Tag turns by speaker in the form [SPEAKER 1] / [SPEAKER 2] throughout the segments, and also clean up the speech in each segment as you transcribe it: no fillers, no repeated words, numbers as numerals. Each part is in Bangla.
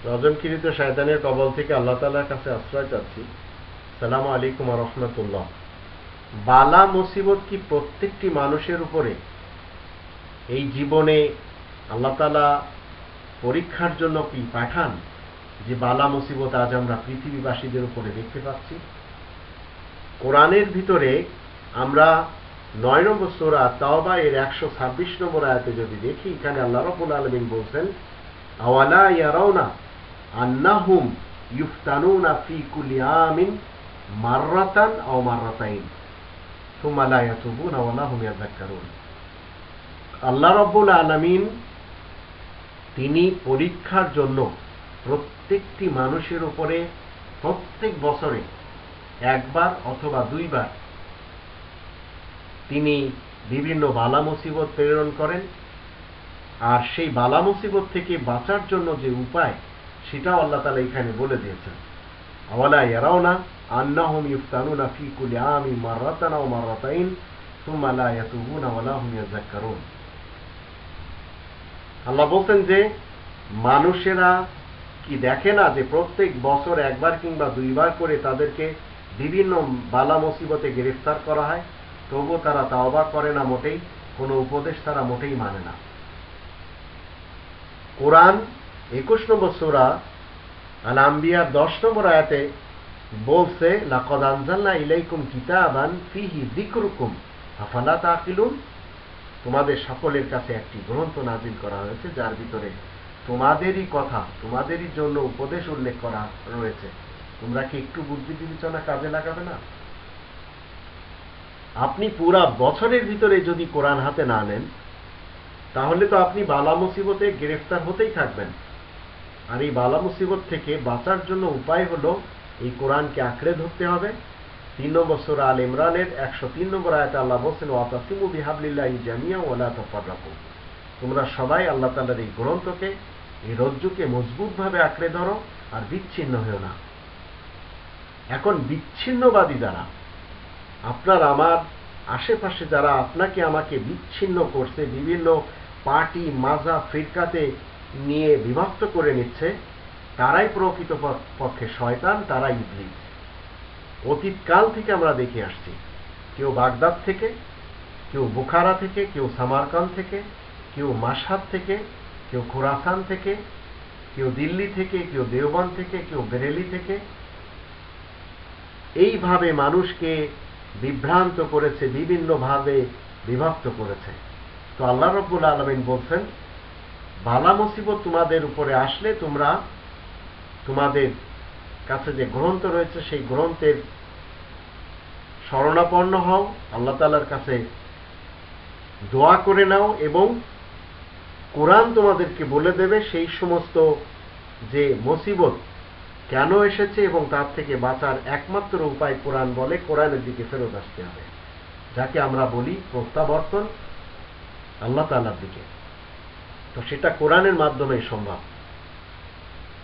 [SPEAKER 1] রজনকিরিত শয়তানের কবল থেকে আল্লাহ তাআলার কাছে আশ্রয় চাচ্ছি। আসসালামু আলাইকুম ওয়া রাহমাতুল্লাহ। বালা মুসিবত কি প্রত্যেকটি মানুষের উপরে এই জীবনে আল্লাহ তাআলা পরীক্ষার জন্য কি পাঠান? যে বালা মুসিবত আজ আমরা পৃথিবীবাসীদের উপরে দেখতে পাচ্ছি। কোরআনের ভিতরে আমরা 9 নম্বর সূরা তাওবা এর 126 নম্বর আয়াতে যদি দেখি, এখানে আল্লাহ রাব্বুল আলামিন বলছেন, আওয়ালা ইয়ারাউনা আন্নাহুম ইফতানুনা ফি কুল্লি আমিন মাররাতান আও মাররাতাইন সুম্মা লা ইয়াতুবুনা ওয়া লা হুম ইয়াযাক্কারুন। আল্লাহ রাব্বুল আলামিন তিনি পরীক্ষার জন্য প্রত্যেকটি মানুষের উপরে প্রত্যেক বছরে একবার অথবা দুইবার তিনি বিভিন্ন বালা মুসিবত প্রেরণ করেন। আর সেই বালা মুসিবত থেকে বাঁচার জন্য যে উপায়, সেটাও আল্লাহ তাআলা এখানে বলে দিয়েছেন। আওয়ালা ইয়ারাউনা আন্নাহুম ইফতানুনা ফি কুল্লি আমিন মাররাতান আও মাররাতাইন সুম্মা লা ইয়াতুবুনা ওয়া লা হুম ইয়াযাক্কারুন। আল্লাহ বলছেন যে মানুষেরা কি দেখে না যে প্রত্যেক বছর একবার কিংবা দুইবার করে তাদেরকে বিভিন্ন বালা মুসিবতে গ্রেফতার করা হয়, তবুও তারা তাওবা করে না মোটেই, কোনো উপদেশ তারা মোটেই মানে না। কোরআন 21 নম্বর সূরা আল আম্বিয়ার 10 নম্বর আয়াতে বলছে, লাকাদ আনজালনা ইলাইকুম কিতাবান ফিহি যিকরুকুম আফালা তাকিলুন। তোমাদের সকলের কাছে একটি গ্রন্থ নাজিল করা হয়েছে যার ভিতরে তোমাদেরই কথা, তোমাদেরই জন্য উপদেশ উল্লেখ করা রয়েছে। তোমরা কি একটু বুদ্ধি বিবেচনা কাজে লাগাবে না? আপনি পুরা বছরের ভিতরে যদি কোরআন হাতে না নেন, তাহলে তো আপনি বালা মুসিবতে গ্রেফতার হতেই থাকবেন। আর এই বালা মুসিবত থেকে বাঁচার জন্য উপায় হলো এই কোরআনকে আঁকড়ে ধরতে হবে। 3 নম্বর সূরা আল ইমরানের 103 নম্বর আয়াতে আল্লাহ বলেন, ওয়াতাসিমু বিহাবলিল্লাহি জামিআ ওয়া লা তাফাররাকু। তোমরা সবাই আল্লাহ তাআলার এই গ্রন্থকে, এই রজ্জুকে মজবুতভাবে আঁকড়ে ধরো আর বিচ্ছিন্ন হও না। এখন বিচ্ছিন্নবাদী যারা, আপনার আমার আশেপাশে যারা আপনাকে আমাকে বিচ্ছিন্ন করছে, বিভিন্ন পার্টি মাযহাব ফিরকাতে নিয়ে বিভক্ত করে নিচ্ছে, তারাই প্রকৃত পক্ষে শয়তান, তারাই ইবলিস। অতীতকাল থেকে আমরা দেখে আসছি, কেউ বাগদাদ থেকে, কেউ বুখারা থেকে, কেউ সামারকান্দ থেকে, কেউ মাশহাদ থেকে, কেউ খোরাসান থেকে, কেউ দিল্লি থেকে, কেউ দেওবন্দ থেকে, কেউ বেরেলি থেকে, এইভাবে মানুষকে বিভ্রান্ত করেছে, বিভিন্নভাবে বিভক্ত করেছে। তো আল্লাহ রাব্বুল আলামিন বলছেন, বালা মুসিবত তোমাদের উপরে আসলে তোমরা তোমাদের কাছে যে গ্রন্থ রয়েছে সেই গ্রন্থের শরণাপন্ন হও, আল্লাহ তাআলার কাছে দোয়া করে নাও, এবং কোরআন তোমাদেরকে বলে দেবে সেই সমস্ত যে মুসিবত কেন এসেছে এবং তার থেকে বাঁচার একমাত্র উপায় কোরআন বলে কোরআনের দিকে ফেরত আসতে হবে, যাকে আমরা বলি প্রত্যাবর্তন আল্লাহ তাআলার দিকে। তো সেটা কোরআনের মাধ্যমেই সম্ভব।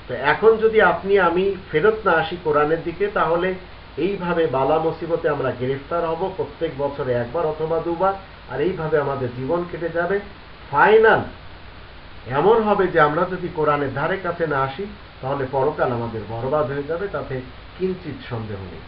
[SPEAKER 1] তো এখন যদি আপনি আমি ফেরত না আসি কোরআনের দিকে, তাহলে এইভাবে বালা মুসিবতে আমরা গ্রেফতার হব প্রত্যেক বছরে একবার অথবা দুবার, আর এইভাবে আমাদের জীবন কেটে যাবে। ফাইনাল এমন হবে যে আমরা যদি কোরআনের ধারে কাছে না আসি, তাহলে পরকাল আমাদের বরবাদ হয়ে যাবে, তাতে কিঞ্চিত সন্দেহ নেই।